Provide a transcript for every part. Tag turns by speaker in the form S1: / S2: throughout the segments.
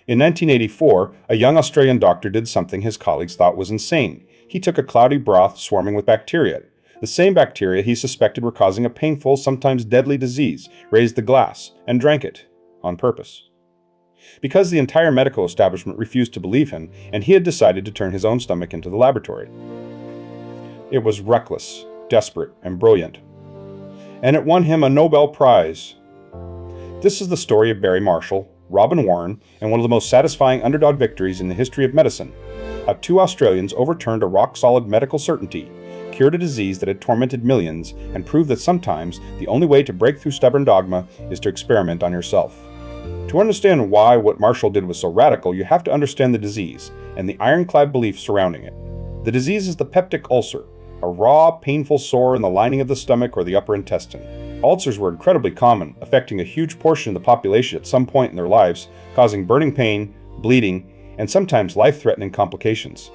S1: In 1984, a young Australian doctor did something his colleagues thought was insane. He took a cloudy broth swarming with bacteria. The same bacteria he suspected were causing a painful, sometimes deadly disease, raised the glass, and drank it, on purpose. Because the entire medical establishment refused to believe him, and he had decided to turn his own stomach into the laboratory. It was reckless, desperate, and brilliant. And it won him a Nobel Prize. This is the story of Barry Marshall, Robin Warren, and one of the most satisfying underdog victories in the history of medicine. How two Australians overturned a rock-solid medical certainty, cured a disease that had tormented millions, and proved that sometimes the only way to break through stubborn dogma is to experiment on yourself. To understand why what Marshall did was so radical, you have to understand the disease and the iron-clad belief surrounding it. The disease is the peptic ulcer, a raw, painful sore in the lining of the stomach or the upper intestine. Ulcers were incredibly common, affecting a huge portion of the population at some point in their lives, causing burning pain, bleeding, and sometimes life-threatening complications.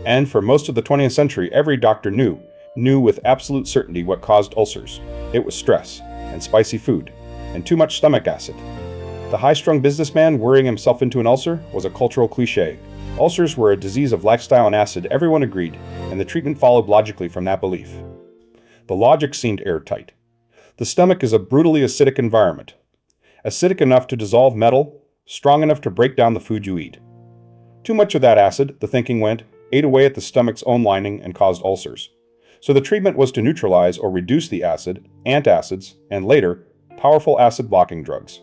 S1: And for most of the 20th century, every doctor knew with absolute certainty what caused ulcers. It was stress, and spicy food, and too much stomach acid. The high-strung businessman worrying himself into an ulcer was a cultural cliché. Ulcers were a disease of lifestyle and acid, everyone agreed, and the treatment followed logically from that belief. The logic seemed airtight. The stomach is a brutally acidic environment. Acidic enough to dissolve metal, strong enough to break down the food you eat. Too much of that acid, the thinking went, ate away at the stomach's own lining and caused ulcers. So the treatment was to neutralize or reduce the acid, antacids, and later, powerful acid-blocking drugs.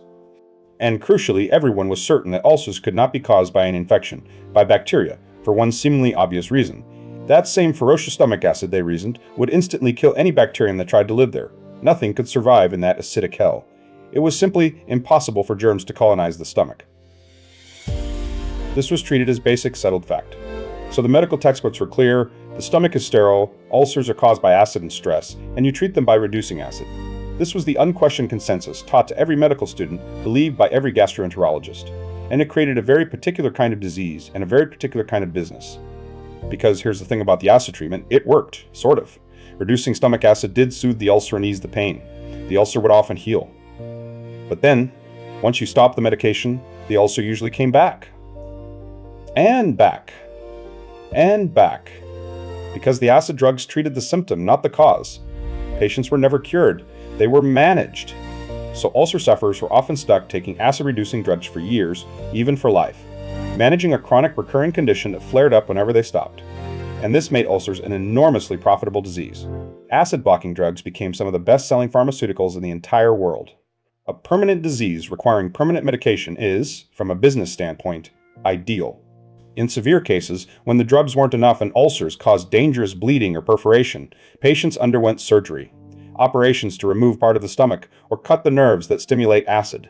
S1: And crucially, everyone was certain that ulcers could not be caused by an infection, by bacteria, for one seemingly obvious reason. That same ferocious stomach acid, they reasoned, would instantly kill any bacterium that tried to live there. Nothing could survive in that acidic hell. It was simply impossible for germs to colonize the stomach. This was treated as basic, settled fact. So the medical textbooks were clear: the stomach is sterile, ulcers are caused by acid and stress, and you treat them by reducing acid. This was the unquestioned consensus taught to every medical student, believed by every gastroenterologist. And it created a very particular kind of disease and a very particular kind of business. Because here's the thing about the acid treatment, it worked, sort of. Reducing stomach acid did soothe the ulcer and ease the pain. The ulcer would often heal. But then, once you stopped the medication, the ulcer usually came back. And back. And back. Because the acid drugs treated the symptom, not the cause. Patients were never cured. They were managed. So ulcer sufferers were often stuck taking acid-reducing drugs for years, even for life, managing a chronic recurring condition that flared up whenever they stopped. And this made ulcers an enormously profitable disease. Acid-blocking drugs became some of the best-selling pharmaceuticals in the entire world. A permanent disease requiring permanent medication is, from a business standpoint, ideal. In severe cases, when the drugs weren't enough and ulcers caused dangerous bleeding or perforation, patients underwent surgery, operations to remove part of the stomach or cut the nerves that stimulate acid.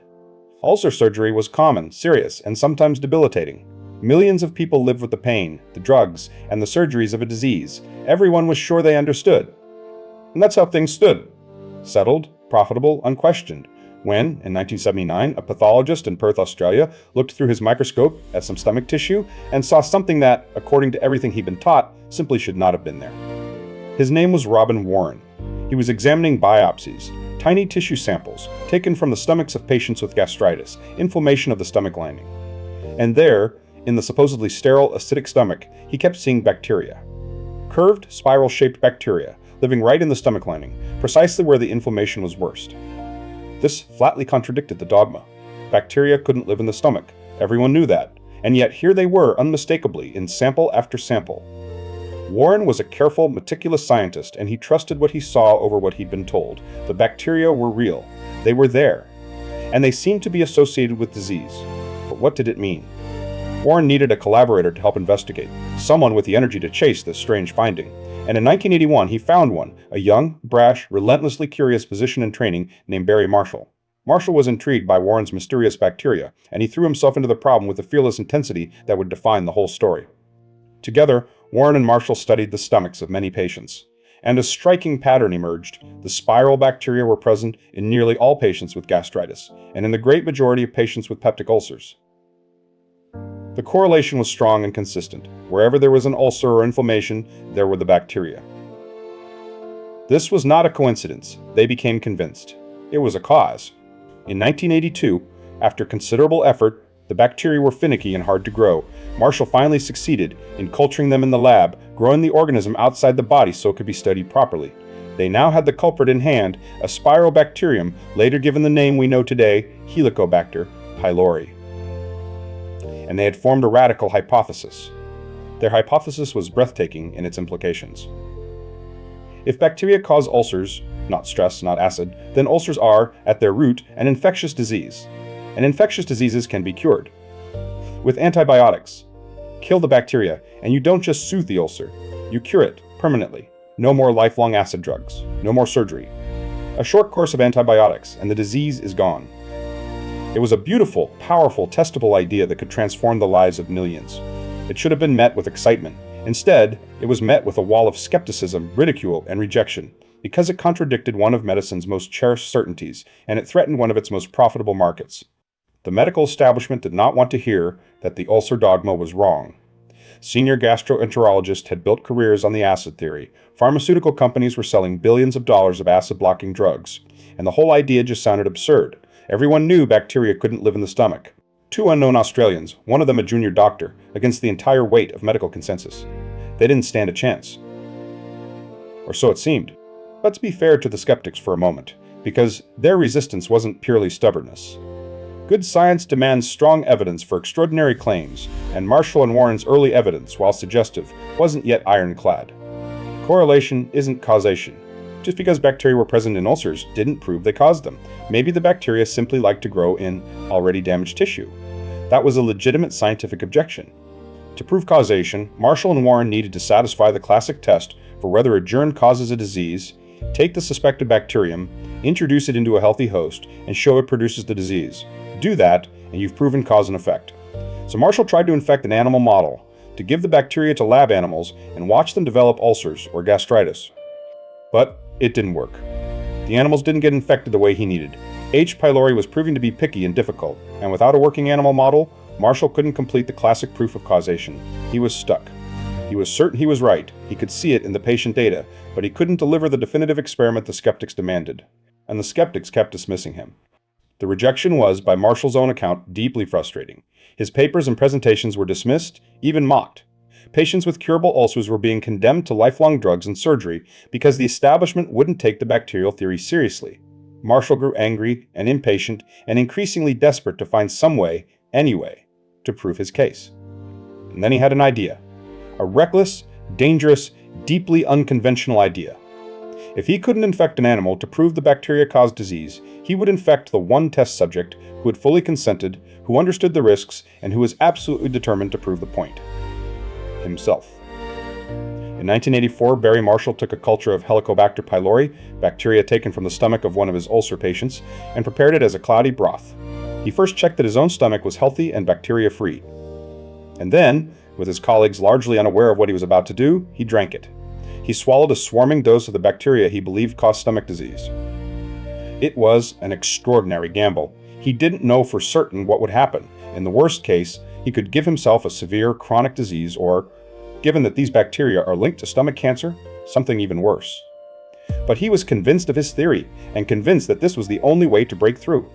S1: Ulcer surgery was common, serious, and sometimes debilitating. Millions of people lived with the pain, the drugs, and the surgeries of a disease. Everyone was sure they understood. And that's how things stood. Settled, profitable, unquestioned. When, in 1979, a pathologist in Perth, Australia, looked through his microscope at some stomach tissue and saw something that, according to everything he'd been taught, simply should not have been there. His name was Robin Warren. He was examining biopsies, tiny tissue samples taken from the stomachs of patients with gastritis, inflammation of the stomach lining. And there, in the supposedly sterile, acidic stomach, he kept seeing bacteria. Curved, spiral-shaped bacteria, living right in the stomach lining, precisely where the inflammation was worst. This flatly contradicted the dogma. Bacteria couldn't live in the stomach. Everyone knew that. And yet here they were, unmistakably, in sample after sample. Warren was a careful, meticulous scientist, and he trusted what he saw over what he'd been told. The bacteria were real. They were there. And they seemed to be associated with disease. But what did it mean? Warren needed a collaborator to help investigate, someone with the energy to chase this strange finding. And in 1981, he found one, a young, brash, relentlessly curious physician in training named Barry Marshall. Marshall was intrigued by Warren's mysterious bacteria, and he threw himself into the problem with a fearless intensity that would define the whole story. Together, Warren and Marshall studied the stomachs of many patients. And a striking pattern emerged. The spiral bacteria were present in nearly all patients with gastritis, and in the great majority of patients with peptic ulcers. The correlation was strong and consistent. Wherever there was an ulcer or inflammation, there were the bacteria. This was not a coincidence. They became convinced. It was a cause. In 1982, after considerable effort, The bacteria were finicky and hard to grow. Marshall finally succeeded in culturing them in the lab, growing the organism outside the body so it could be studied properly. They now had the culprit in hand, a spirobacterium, later given the name we know today, Helicobacter pylori. And they had formed a radical hypothesis. Their hypothesis was breathtaking in its implications. If bacteria cause ulcers, not stress, not acid, then ulcers are, at their root, an infectious disease. And infectious diseases can be cured. With antibiotics, kill the bacteria, and you don't just soothe the ulcer, you cure it permanently. No more lifelong acid drugs, no more surgery. A short course of antibiotics, and the disease is gone. It was a beautiful, powerful, testable idea that could transform the lives of millions. It should have been met with excitement. Instead, it was met with a wall of skepticism, ridicule, and rejection, because it contradicted one of medicine's most cherished certainties, and it threatened one of its most profitable markets. The medical establishment did not want to hear that the ulcer dogma was wrong. Senior gastroenterologists had built careers on the acid theory. Pharmaceutical companies were selling billions of dollars of acid-blocking drugs, and the whole idea just sounded absurd. Everyone knew bacteria couldn't live in the stomach. Two unknown Australians, one of them a junior doctor, against the entire weight of medical consensus. They didn't stand a chance. Or so it seemed. Let's be fair to the skeptics for a moment, because their resistance wasn't purely stubbornness. Good science demands strong evidence for extraordinary claims, and Marshall and Warren's early evidence, while suggestive, wasn't yet iron-clad. Correlation isn't causation. Just because bacteria were present in ulcers didn't prove they caused them. Maybe the bacteria simply like to grow in already damaged tissue. That was a legitimate scientific objection. To prove causation, Marshall and Warren needed to satisfy the classic test for whether a germ causes a disease, take the suspected bacterium, introduce it into a healthy host, and show it produces the disease. Do that, and you've proven cause and effect. So Marshall tried to infect an animal model, to give the bacteria to lab animals and watch them develop ulcers or gastritis. But it didn't work. The animals didn't get infected the way he needed. H. pylori was proving to be picky and difficult, and without a working animal model, Marshall couldn't complete the classic proof of causation. He was stuck. He was certain he was right. He could see it in the patient data, but he couldn't deliver the definitive experiment the skeptics demanded. And the skeptics kept dismissing him. The rejection was, by Marshall's own account, deeply frustrating. His papers and presentations were dismissed, even mocked. Patients with curable ulcers were being condemned to lifelong drugs and surgery because the establishment wouldn't take the bacterial theory seriously. Marshall grew angry and impatient and increasingly desperate to find some way, any way, to prove his case. And then he had an idea. A reckless, dangerous, deeply unconventional idea. If he couldn't infect an animal to prove the bacteria-caused disease, he would infect the one test subject who had fully consented, who understood the risks, and who was absolutely determined to prove the point. Himself. In 1984, Barry Marshall took a culture of Helicobacter pylori, bacteria taken from the stomach of one of his ulcer patients, and prepared it as a cloudy broth. He first checked that his own stomach was healthy and bacteria-free. And then, with his colleagues largely unaware of what he was about to do, he drank it. He swallowed a swarming dose of the bacteria he believed caused stomach disease. It was an extraordinary gamble. He didn't know for certain what would happen. In the worst case, he could give himself a severe chronic disease or, given that these bacteria are linked to stomach cancer, something even worse. But he was convinced of his theory and convinced that this was the only way to break through.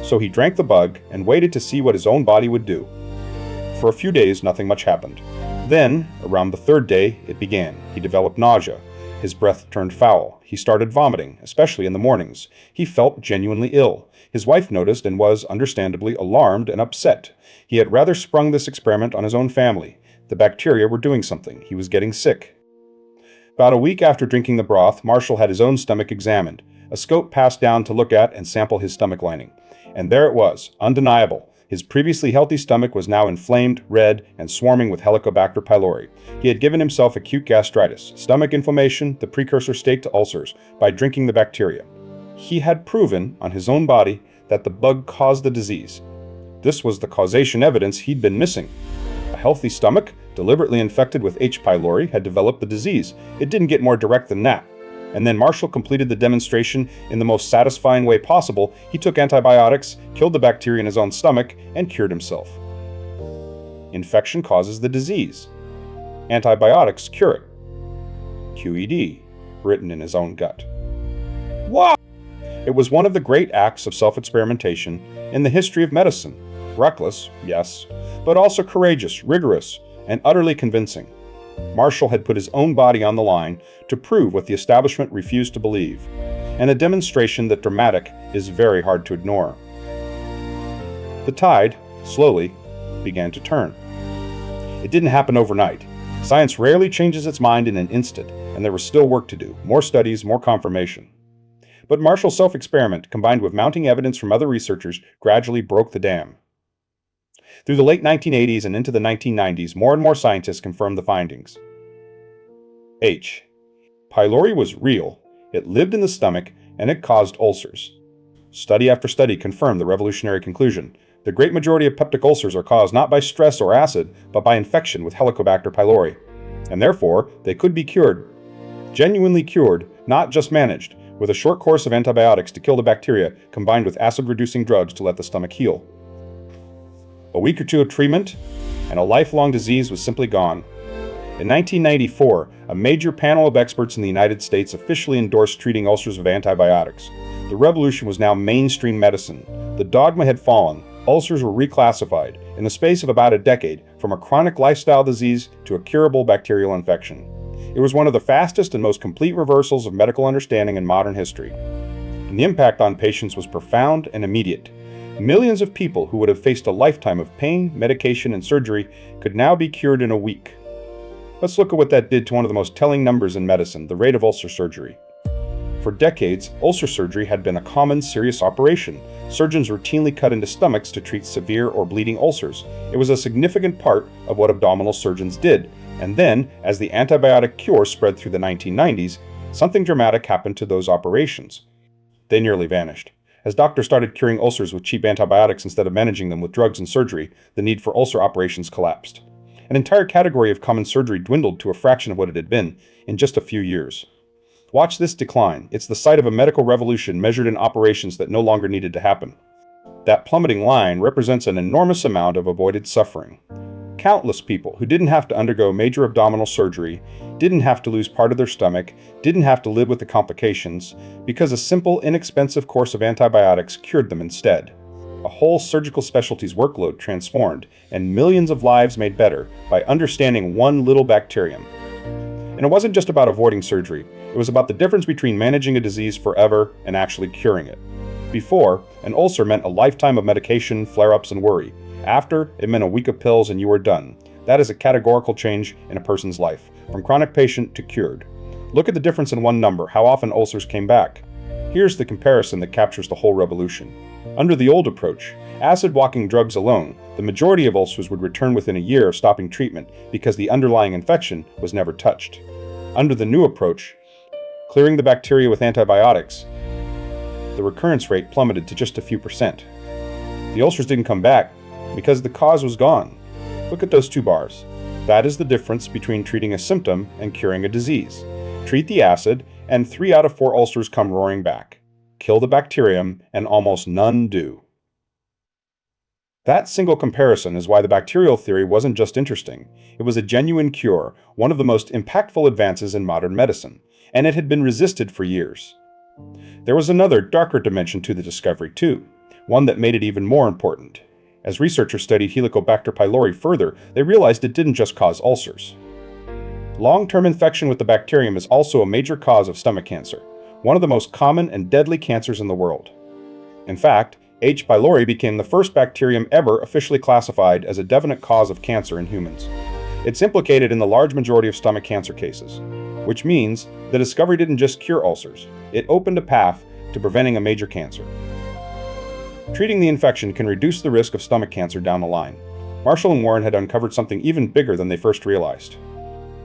S1: So he drank the bug and waited to see what his own body would do. For a few days, nothing much happened. Then, around the third day, it began. He developed nausea. His breath turned foul. He started vomiting, especially in the mornings. He felt genuinely ill. His wife noticed and was, understandably, alarmed and upset. He had rather sprung this experiment on his own family. The bacteria were doing something. He was getting sick. About a week after drinking the broth, Marshall had his own stomach examined. A scope passed down to look at and sample his stomach lining. And there it was, undeniable. His previously healthy stomach was now inflamed, red, and swarming with Helicobacter pylori. He had given himself acute gastritis, stomach inflammation, the precursor state to ulcers, by drinking the bacteria. He had proven, on his own body, that the bug caused the disease. This was the causation evidence he'd been missing. A healthy stomach, deliberately infected with H. pylori, had developed the disease. It didn't get more direct than that. And then Marshall completed the demonstration in the most satisfying way possible. He took antibiotics, killed the bacteria in his own stomach, and cured himself. Infection causes the disease. Antibiotics cure it. QED, written in his own gut. Wow! It was one of the great acts of self-experimentation in the history of medicine. Reckless, yes, but also courageous, rigorous, and utterly convincing. Marshall had put his own body on the line to prove what the establishment refused to believe, and a demonstration that dramatic is very hard to ignore. The tide, slowly, began to turn. It didn't happen overnight. Science rarely changes its mind in an instant, and there was still work to do, more studies, more confirmation. But Marshall's self-experiment, combined with mounting evidence from other researchers, gradually broke the dam. Through the late 1980s and into the 1990s, more and more scientists confirmed the findings. H. pylori was real, it lived in the stomach, and it caused ulcers. Study after study confirmed the revolutionary conclusion. The great majority of peptic ulcers are caused not by stress or acid, but by infection with Helicobacter pylori. And therefore, they could be cured. Genuinely cured, not just managed, with a short course of antibiotics to kill the bacteria combined with acid-reducing drugs to let the stomach heal. A week or two of treatment, and a lifelong disease was simply gone. In 1994, a major panel of experts in the United States officially endorsed treating ulcers with antibiotics. The revolution was now mainstream medicine. The dogma had fallen. Ulcers were reclassified, in the space of about a decade, from a chronic lifestyle disease to a curable bacterial infection. It was one of the fastest and most complete reversals of medical understanding in modern history. And the impact on patients was profound and immediate. Millions of people who would have faced a lifetime of pain, medication, and surgery could now be cured in a week. Let's look at what that did to one of the most telling numbers in medicine, the rate of ulcer surgery. For decades, ulcer surgery had been a common, serious operation. Surgeons routinely cut into stomachs to treat severe or bleeding ulcers. It was a significant part of what abdominal surgeons did. And then, as the antibiotic cure spread through the 1990s, something dramatic happened to those operations. They nearly vanished. As doctors started curing ulcers with cheap antibiotics instead of managing them with drugs and surgery, the need for ulcer operations collapsed. An entire category of common surgery dwindled to a fraction of what it had been in just a few years. Watch this decline. It's the site of a medical revolution measured in operations that no longer needed to happen. That plummeting line represents an enormous amount of avoided suffering. Countless people who didn't have to undergo major abdominal surgery, didn't have to lose part of their stomach, didn't have to live with the complications, because a simple, inexpensive course of antibiotics cured them instead. A whole surgical specialty's workload transformed, and millions of lives made better by understanding one little bacterium. And it wasn't just about avoiding surgery, it was about the difference between managing a disease forever and actually curing it. Before, an ulcer meant a lifetime of medication, flare-ups, and worry. After, it meant a week of pills and you were done. That is a categorical change in a person's life, from chronic patient to cured. Look at the difference in one number, how often ulcers came back. Here's the comparison that captures the whole revolution. Under the old approach, acid-walking drugs alone, the majority of ulcers would return within a year of stopping treatment because the underlying infection was never touched. Under the new approach, clearing the bacteria with antibiotics, the recurrence rate plummeted to just a few percent. The ulcers didn't come back because the cause was gone. Look at those two bars. That is the difference between treating a symptom and curing a disease. Treat the acid, and 3 out of 4 ulcers come roaring back. Kill the bacterium, and almost none do. That single comparison is why the bacterial theory wasn't just interesting. It was a genuine cure, one of the most impactful advances in modern medicine, and it had been resisted for years. There was another, darker dimension to the discovery too, one that made it even more important. As researchers studied Helicobacter pylori further, they realized it didn't just cause ulcers. Long-term infection with the bacterium is also a major cause of stomach cancer, one of the most common and deadly cancers in the world. In fact, H. pylori became the first bacterium ever officially classified as a definite cause of cancer in humans. It's implicated in the large majority of stomach cancer cases, which means the discovery didn't just cure ulcers, it opened a path to preventing a major cancer. Treating the infection can reduce the risk of stomach cancer down the line. Marshall and Warren had uncovered something even bigger than they first realized.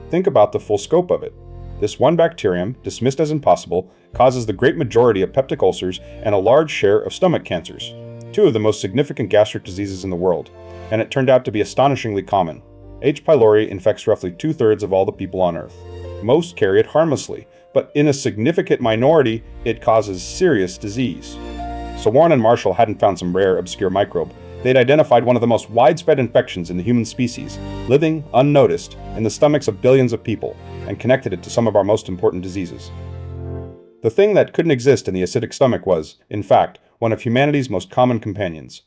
S1: Think about the full scope of it. This one bacterium, dismissed as impossible, causes the great majority of peptic ulcers and a large share of stomach cancers, 2 of the most significant gastric diseases in the world, and it turned out to be astonishingly common. H. pylori infects roughly 2/3 of all the people on Earth. Most carry it harmlessly, but in a significant minority, it causes serious disease. So Warren and Marshall hadn't found some rare, obscure microbe. They'd identified one of the most widespread infections in the human species, living, unnoticed, in the stomachs of billions of people, and connected it to some of our most important diseases. The thing that couldn't exist in the acidic stomach was, in fact, one of humanity's most common companions.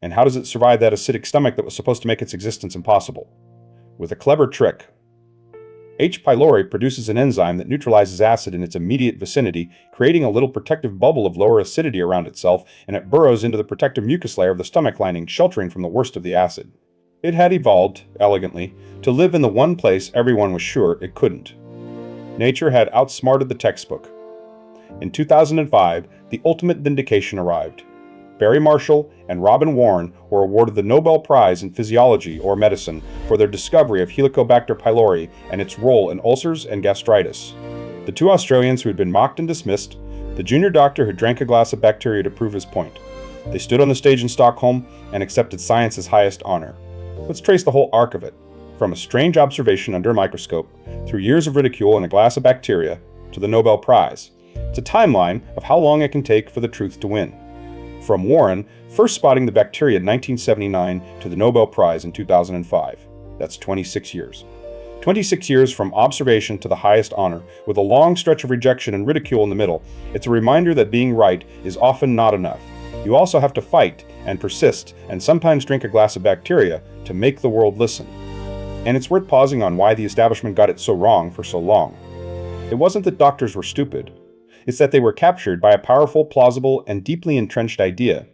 S1: And how does it survive that acidic stomach that was supposed to make its existence impossible? With a clever trick. H. pylori produces an enzyme that neutralizes acid in its immediate vicinity, creating a little protective bubble of lower acidity around itself, and it burrows into the protective mucus layer of the stomach lining, sheltering from the worst of the acid. It had evolved, elegantly, to live in the one place everyone was sure it couldn't. Nature had outsmarted the textbook. In 2005, the ultimate vindication arrived. Barry Marshall and Robin Warren were awarded the Nobel Prize in Physiology or Medicine for their discovery of Helicobacter pylori and its role in ulcers and gastritis. The two Australians who had been mocked and dismissed, the junior doctor who drank a glass of bacteria to prove his point. They stood on the stage in Stockholm and accepted science's highest honor. Let's trace the whole arc of it, from a strange observation under a microscope, through years of ridicule and a glass of bacteria, to the Nobel Prize. It's a timeline of how long it can take for the truth to win. From Warren, first spotting the bacteria in 1979 to the Nobel Prize in 2005. That's 26 years. 26 years from observation to the highest honor, with a long stretch of rejection and ridicule in the middle. It's a reminder that being right is often not enough. You also have to fight and persist and sometimes drink a glass of bacteria to make the world listen. And it's worth pausing on why the establishment got it so wrong for so long. It wasn't that doctors were stupid. It's that they were captured by a powerful, plausible, and deeply entrenched idea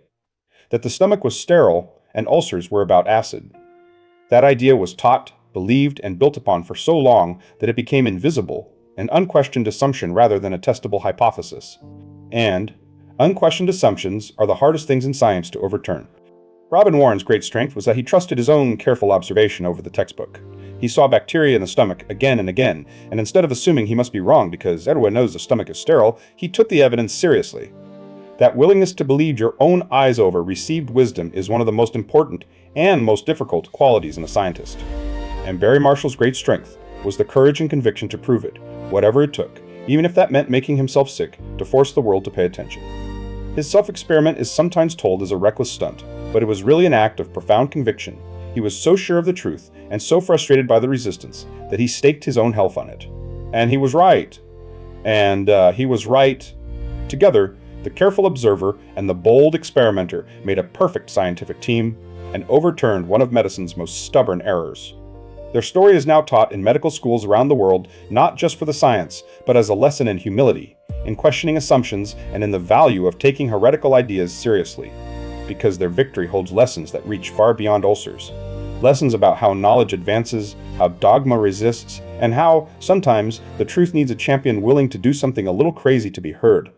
S1: that the stomach was sterile and ulcers were about acid. That idea was taught, believed, and built upon for so long that it became invisible, an unquestioned assumption rather than a testable hypothesis. And unquestioned assumptions are the hardest things in science to overturn. Robin Warren's great strength was that he trusted his own careful observation over the textbook. He saw bacteria in the stomach again and again, and instead of assuming he must be wrong because everyone knows the stomach is sterile, he took the evidence seriously. That willingness to believe your own eyes over received wisdom is one of the most important and most difficult qualities in a scientist. And Barry Marshall's great strength was the courage and conviction to prove it, whatever it took, even if that meant making himself sick, to force the world to pay attention. His self-experiment is sometimes told as a reckless stunt, but it was really an act of profound conviction. He was so sure of the truth and so frustrated by the resistance that he staked his own health on it. And he was right. And he was right. Together, the careful observer and the bold experimenter made a perfect scientific team and overturned one of medicine's most stubborn errors. Their story is now taught in medical schools around the world, not just for the science, but as a lesson in humility, in questioning assumptions, and in the value of taking heretical ideas seriously. Because their victory holds lessons that reach far beyond ulcers. Lessons about how knowledge advances, how dogma resists, and how, sometimes, the truth needs a champion willing to do something a little crazy to be heard.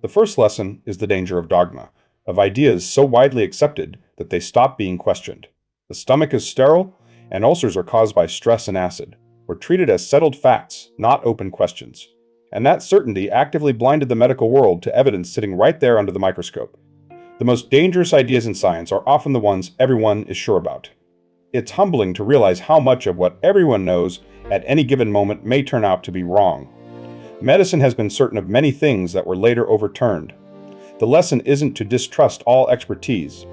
S1: The first lesson is the danger of dogma, of ideas so widely accepted that they stop being questioned. The stomach is sterile, and ulcers are caused by stress and acid. We're treated as settled facts, not open questions. And that certainty actively blinded the medical world to evidence sitting right there under the microscope. The most dangerous ideas in science are often the ones everyone is sure about. It's humbling to realize how much of what everyone knows at any given moment may turn out to be wrong. Medicine has been certain of many things that were later overturned. The lesson isn't to distrust all expertise.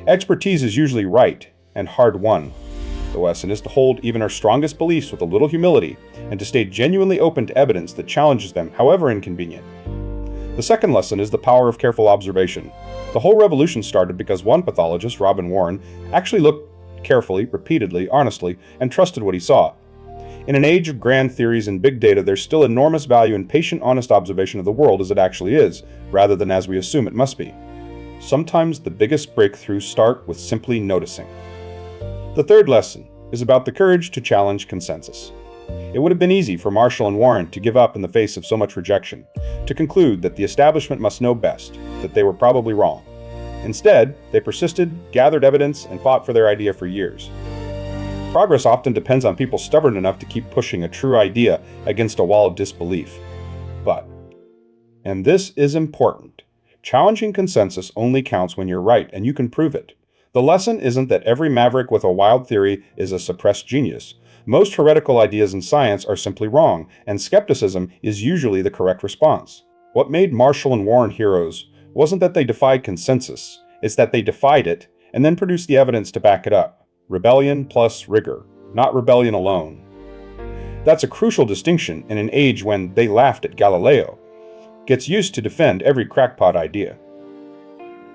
S1: Expertise is usually right and hard-won. The lesson is to hold even our strongest beliefs with a little humility and to stay genuinely open to evidence that challenges them, however inconvenient. The second lesson is the power of careful observation. The whole revolution started because one pathologist, Robin Warren, actually looked carefully, repeatedly, honestly, and trusted what he saw. In an age of grand theories and big data, there's still enormous value in patient, honest observation of the world as it actually is, rather than as we assume it must be. Sometimes the biggest breakthroughs start with simply noticing. The third lesson is about the courage to challenge consensus. It would have been easy for Marshall and Warren to give up in the face of so much rejection, to conclude that the establishment must know best, that they were probably wrong. Instead, they persisted, gathered evidence, and fought for their idea for years. Progress often depends on people stubborn enough to keep pushing a true idea against a wall of disbelief. But, and this is important, challenging consensus only counts when you're right and you can prove it. The lesson isn't that every maverick with a wild theory is a suppressed genius. Most heretical ideas in science are simply wrong, and skepticism is usually the correct response. What made Marshall and Warren heroes wasn't that they defied consensus, it's that they defied it and then produced the evidence to back it up. Rebellion plus rigor, not rebellion alone. That's a crucial distinction in an age when they laughed at Galileo, gets used to defend every crackpot idea.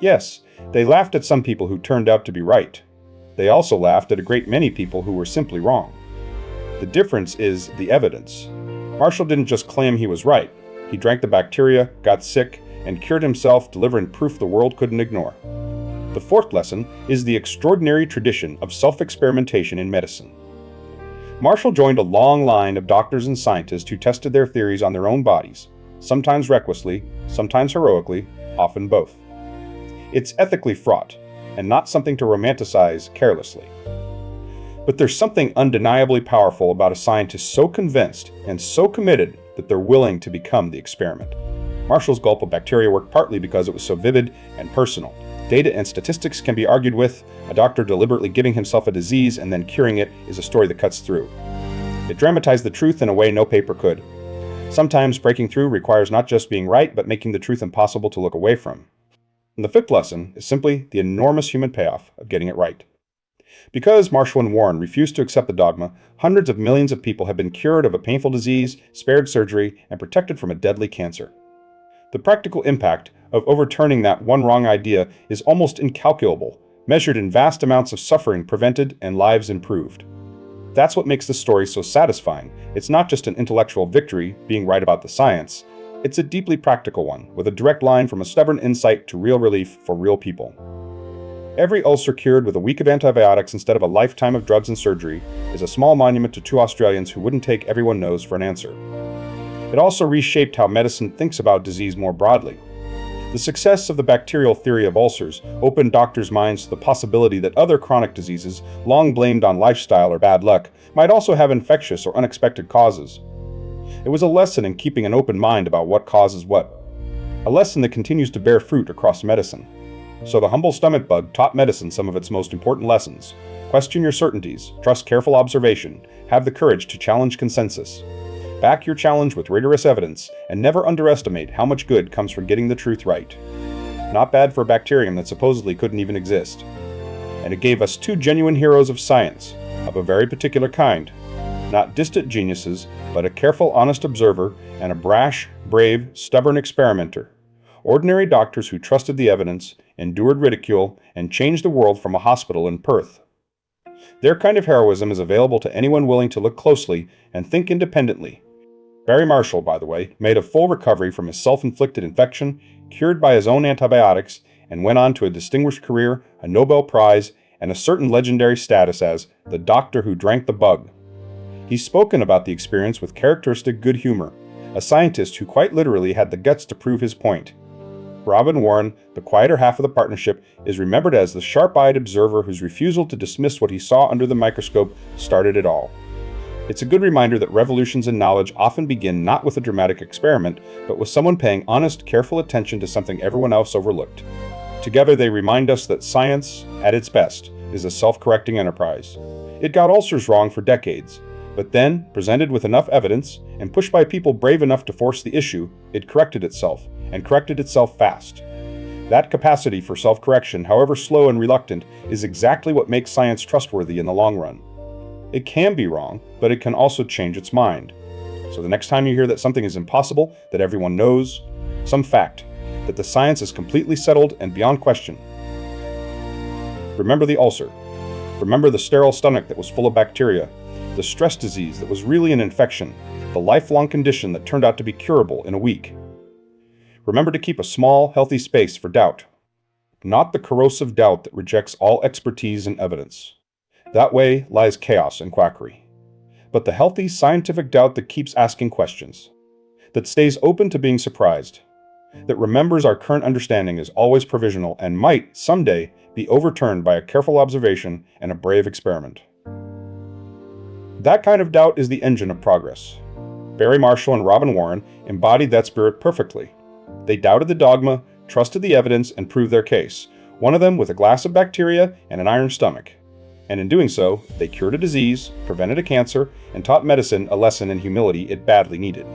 S1: Yes, they laughed at some people who turned out to be right. They also laughed at a great many people who were simply wrong. The difference is the evidence. Marshall didn't just claim he was right. He drank the bacteria, got sick, and cured himself, delivering proof the world couldn't ignore. The fourth lesson is the extraordinary tradition of self-experimentation in medicine. Marshall joined a long line of doctors and scientists who tested their theories on their own bodies, sometimes recklessly, sometimes heroically, often both. It's ethically fraught, and not something to romanticize carelessly. But there's something undeniably powerful about a scientist so convinced and so committed that they're willing to become the experiment. Marshall's gulp of bacteria worked partly because it was so vivid and personal. Data and statistics can be argued with. A doctor deliberately giving himself a disease and then curing it is a story that cuts through. It dramatized the truth in a way no paper could. Sometimes breaking through requires not just being right, but making the truth impossible to look away from. And the fifth lesson is simply the enormous human payoff of getting it right. Because Marshall and Warren refused to accept the dogma, hundreds of millions of people have been cured of a painful disease, spared surgery, and protected from a deadly cancer. The practical impact of overturning that one wrong idea is almost incalculable, measured in vast amounts of suffering prevented and lives improved. That's what makes the story so satisfying. It's not just an intellectual victory, being right about the science. It's a deeply practical one, with a direct line from a stubborn insight to real relief for real people. Every ulcer cured with a week of antibiotics instead of a lifetime of drugs and surgery is a small monument to two Australians who wouldn't take everyone knows for an answer. It also reshaped how medicine thinks about disease more broadly. The success of the bacterial theory of ulcers opened doctors' minds to the possibility that other chronic diseases, long blamed on lifestyle or bad luck, might also have infectious or unexpected causes. It was a lesson in keeping an open mind about what causes what. A lesson that continues to bear fruit across medicine. So the humble stomach bug taught medicine some of its most important lessons. Question your certainties, trust careful observation, have the courage to challenge consensus. Back your challenge with rigorous evidence, and never underestimate how much good comes from getting the truth right. Not bad for a bacterium that supposedly couldn't even exist. And it gave us two genuine heroes of science, of a very particular kind. Not distant geniuses, but a careful, honest observer and a brash, brave, stubborn experimenter. Ordinary doctors who trusted the evidence, endured ridicule, and changed the world from a hospital in Perth. Their kind of heroism is available to anyone willing to look closely and think independently. Barry Marshall, by the way, made a full recovery from his self-inflicted infection, cured by his own antibiotics, and went on to a distinguished career, a Nobel Prize, and a certain legendary status as the doctor who drank the bug. He's spoken about the experience with characteristic good humor, a scientist who quite literally had the guts to prove his point. Robin Warren, the quieter half of the partnership, is remembered as the sharp-eyed observer whose refusal to dismiss what he saw under the microscope started it all. It's a good reminder that revolutions in knowledge often begin not with a dramatic experiment, but with someone paying honest, careful attention to something everyone else overlooked. Together they remind us that science, at its best, is a self-correcting enterprise. It got ulcers wrong for decades, but then, presented with enough evidence, and pushed by people brave enough to force the issue, it corrected itself, and corrected itself fast. That capacity for self-correction, however slow and reluctant, is exactly what makes science trustworthy in the long run. It can be wrong, but it can also change its mind. So the next time you hear that something is impossible, that everyone knows, some fact, that the science is completely settled and beyond question, remember the ulcer. Remember the sterile stomach that was full of bacteria, the stress disease that was really an infection, the lifelong condition that turned out to be curable in a week. Remember to keep a small, healthy space for doubt. Not the corrosive doubt that rejects all expertise and evidence. That way lies chaos and quackery. But the healthy, scientific doubt that keeps asking questions, that stays open to being surprised, that remembers our current understanding is always provisional and might, someday, be overturned by a careful observation and a brave experiment. That kind of doubt is the engine of progress. Barry Marshall and Robin Warren embodied that spirit perfectly. They doubted the dogma, trusted the evidence, and proved their case, one of them with a glass of bacteria and an iron stomach. And in doing so, they cured a disease, prevented a cancer, and taught medicine a lesson in humility it badly needed.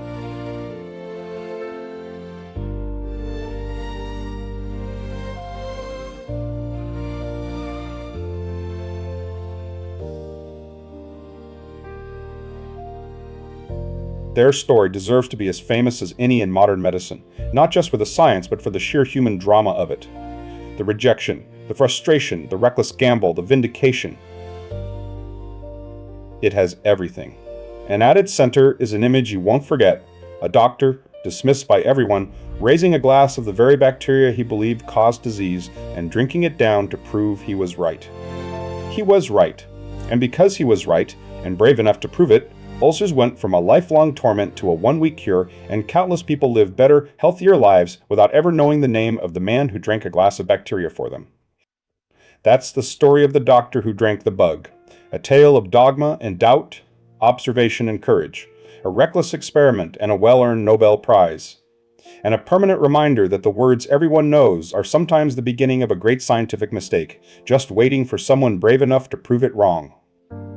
S1: Their story deserves to be as famous as any in modern medicine, not just for the science, but for the sheer human drama of it. the rejection, the frustration, the reckless gamble, the vindication. It has everything. And at its center is an image you won't forget: a doctor, dismissed by everyone, raising a glass of the very bacteria he believed caused disease and drinking it down to prove he was right. He was right. And because he was right, and brave enough to prove it, ulcers went from a lifelong torment to a one-week cure, and countless people lived better, healthier lives without ever knowing the name of the man who drank a glass of bacteria for them. That's the story of the doctor who drank the bug. A tale of dogma and doubt, observation and courage, a reckless experiment and a well-earned Nobel Prize, and a permanent reminder that the words everyone knows are sometimes the beginning of a great scientific mistake, just waiting for someone brave enough to prove it wrong.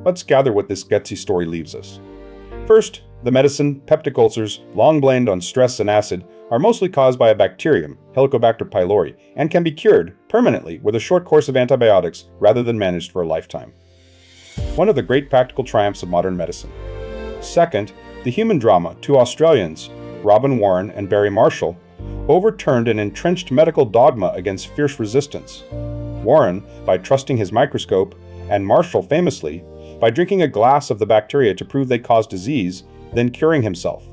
S1: Let's gather what this gutsy story leaves us. First, the medicine, peptic ulcers, long blamed on stress and acid, are mostly caused by a bacterium, Helicobacter pylori, and can be cured permanently with a short course of antibiotics rather than managed for a lifetime. One of the great practical triumphs of modern medicine. Second, the human drama, two Australians, Robin Warren and Barry Marshall, overturned an entrenched medical dogma against fierce resistance. Warren, by trusting his microscope, and Marshall, famously, by drinking a glass of the bacteria to prove they caused disease, then curing himself.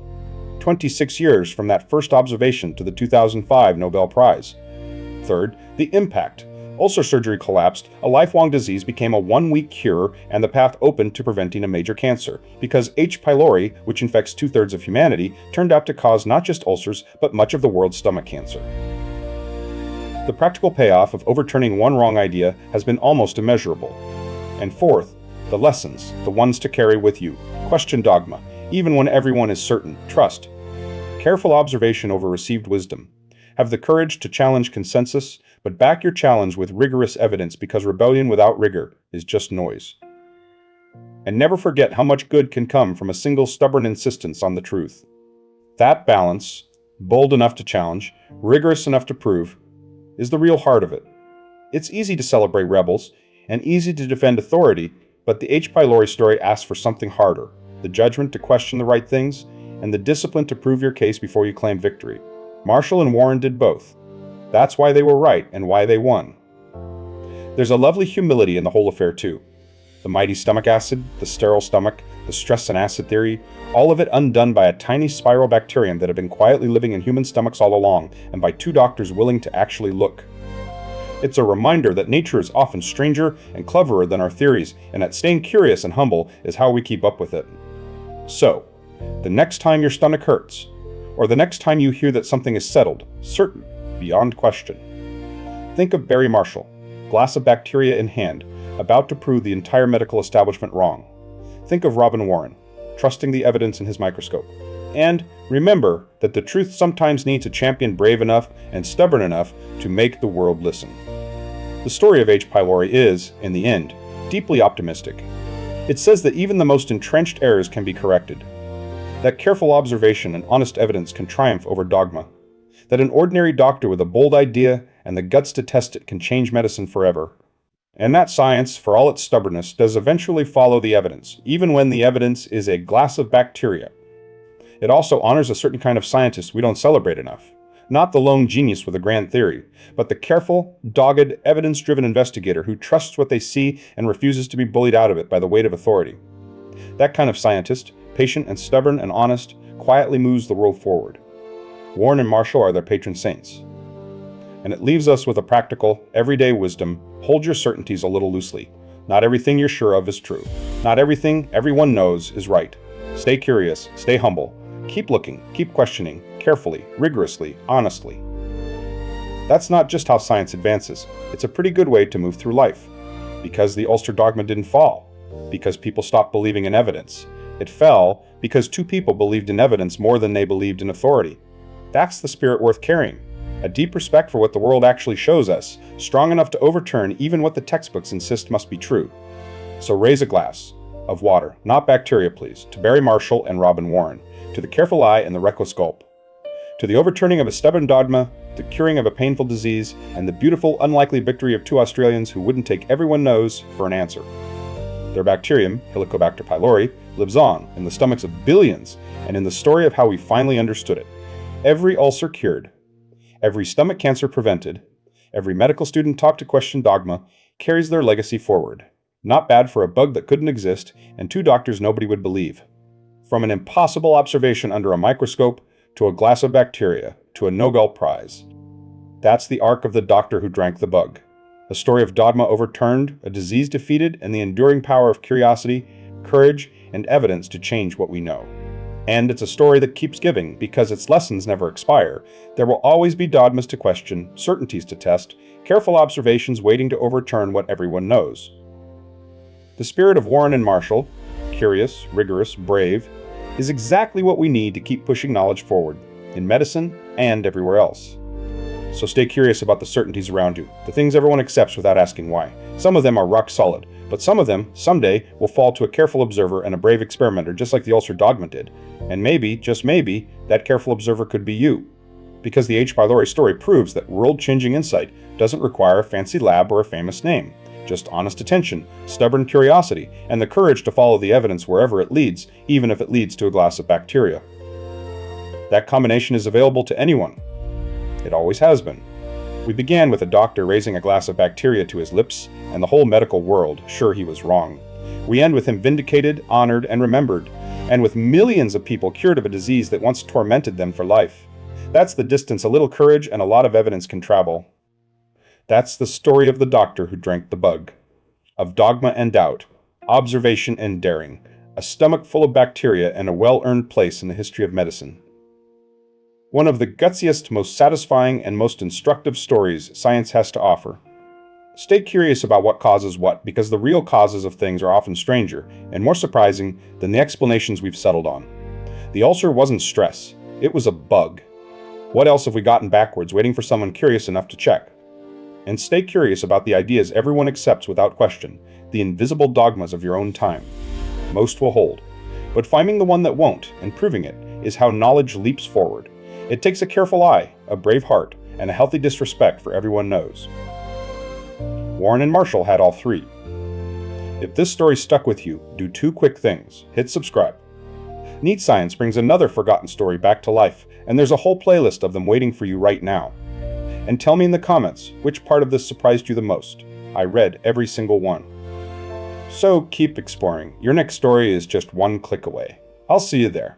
S1: 26 years from that first observation to the 2005 Nobel Prize. Third, the impact. Ulcer surgery collapsed, a lifelong disease became a one-week cure, and the path opened to preventing a major cancer, because H. pylori, which infects 2/3 of humanity, turned out to cause not just ulcers, but much of the world's stomach cancer. The practical payoff of overturning one wrong idea has been almost immeasurable. And fourth, the lessons, the ones to carry with you. Question dogma, even when everyone is certain. Trust. Careful observation over received wisdom. Have the courage to challenge consensus, but back your challenge with rigorous evidence, because rebellion without rigor is just noise. And never forget how much good can come from a single stubborn insistence on the truth. That balance, bold enough to challenge, rigorous enough to prove, is the real heart of it. It's easy to celebrate rebels, and easy to defend authority, but the H. pylori story asks for something harder: the judgment to question the right things, and the discipline to prove your case before you claim victory. Marshall and Warren did both. That's why they were right and why they won. There's a lovely humility in the whole affair too. The mighty stomach acid, the sterile stomach, the stress and acid theory, all of it undone by a tiny spiral bacterium that had been quietly living in human stomachs all along, and by two doctors willing to actually look. It's a reminder that nature is often stranger and cleverer than our theories, and that staying curious and humble is how we keep up with it. So, the next time your stomach hurts, or the next time you hear that something is settled, certain, beyond question, think of Barry Marshall, glass of bacteria in hand, about to prove the entire medical establishment wrong. Think of Robin Warren, trusting the evidence in his microscope. And remember that the truth sometimes needs a champion brave enough and stubborn enough to make the world listen. The story of H. pylori is, in the end, deeply optimistic. It says that even the most entrenched errors can be corrected, that careful observation and honest evidence can triumph over dogma, that an ordinary doctor with a bold idea and the guts to test it can change medicine forever, and that science, for all its stubbornness, does eventually follow the evidence, even when the evidence is a glass of bacteria. It also honors a certain kind of scientist we don't celebrate enough. Not the lone genius with a grand theory, but the careful, dogged, evidence-driven investigator who trusts what they see and refuses to be bullied out of it by the weight of authority. That kind of scientist, patient and stubborn and honest, quietly moves the world forward. Warren and Marshall are their patron saints. And it leaves us with a practical, everyday wisdom: hold your certainties a little loosely. Not everything you're sure of is true. Not everything everyone knows is right. Stay curious, stay humble. Keep looking, keep questioning, carefully, rigorously, honestly. That's not just how science advances. It's a pretty good way to move through life. Because the Ulster dogma didn't fall. Because people stopped believing in evidence. It fell because two people believed in evidence more than they believed in authority. That's the spirit worth carrying. A deep respect for what the world actually shows us, strong enough to overturn even what the textbooks insist must be true. So raise a glass of water, not bacteria please, to Barry Marshall and Robin Warren, to the careful eye and the reckless gulp, to the overturning of a stubborn dogma, the curing of a painful disease, and the beautiful, unlikely victory of two Australians who wouldn't take everyone knows for an answer. Their bacterium, Helicobacter pylori, lives on in the stomachs of billions, and in the story of how we finally understood it. Every ulcer cured, every stomach cancer prevented, Every medical student taught to question dogma carries their legacy forward. Not bad for a bug that couldn't exist, and two doctors nobody would believe. From an impossible observation under a microscope, to a glass of bacteria, to a Nobel Prize. That's the arc of the doctor who drank the bug. A story of dogma overturned, a disease defeated, and the enduring power of curiosity, courage, and evidence to change what we know. And it's a story that keeps giving, because its lessons never expire. There will always be dogmas to question, certainties to test, careful observations waiting to overturn what everyone knows. The spirit of Warren and Marshall, curious, rigorous, brave, is exactly what we need to keep pushing knowledge forward, in medicine and everywhere else. So stay curious about the certainties around you, the things everyone accepts without asking why. Some of them are rock solid, but some of them, someday, will fall to a careful observer and a brave experimenter just like the Ulcer dogma did. And maybe, just maybe, that careful observer could be you. Because the H. pylori story proves that world-changing insight doesn't require a fancy lab or a famous name. Just honest attention, stubborn curiosity, and the courage to follow the evidence wherever it leads, even if it leads to a glass of bacteria. That combination is available to anyone. It always has been. We began with a doctor raising a glass of bacteria to his lips, and the whole medical world sure he was wrong. We end with him vindicated, honored, and remembered, and with millions of people cured of a disease that once tormented them for life. That's the distance a little courage and a lot of evidence can travel. That's the story of the doctor who drank the bug. Of dogma and doubt, observation and daring, a stomach full of bacteria and a well-earned place in the history of medicine. One of the gutsiest, most satisfying, and most instructive stories science has to offer. Stay curious about what causes what, because the real causes of things are often stranger and more surprising than the explanations we've settled on. The ulcer wasn't stress, it was a bug. What else have we gotten backwards waiting for someone curious enough to check? And stay curious about the ideas everyone accepts without question, the invisible dogmas of your own time. Most will hold, but finding the one that won't and proving it is how knowledge leaps forward. It takes a careful eye, a brave heart, and a healthy disrespect for everyone knows. Warren and Marshall had all three. If this story stuck with you, do two quick things. Hit subscribe. Neat Science brings another forgotten story back to life, and there's a whole playlist of them waiting for you right now. And tell me in the comments, which part of this surprised you the most? I read every single one. So keep exploring. Your next story is just one click away. I'll see you there.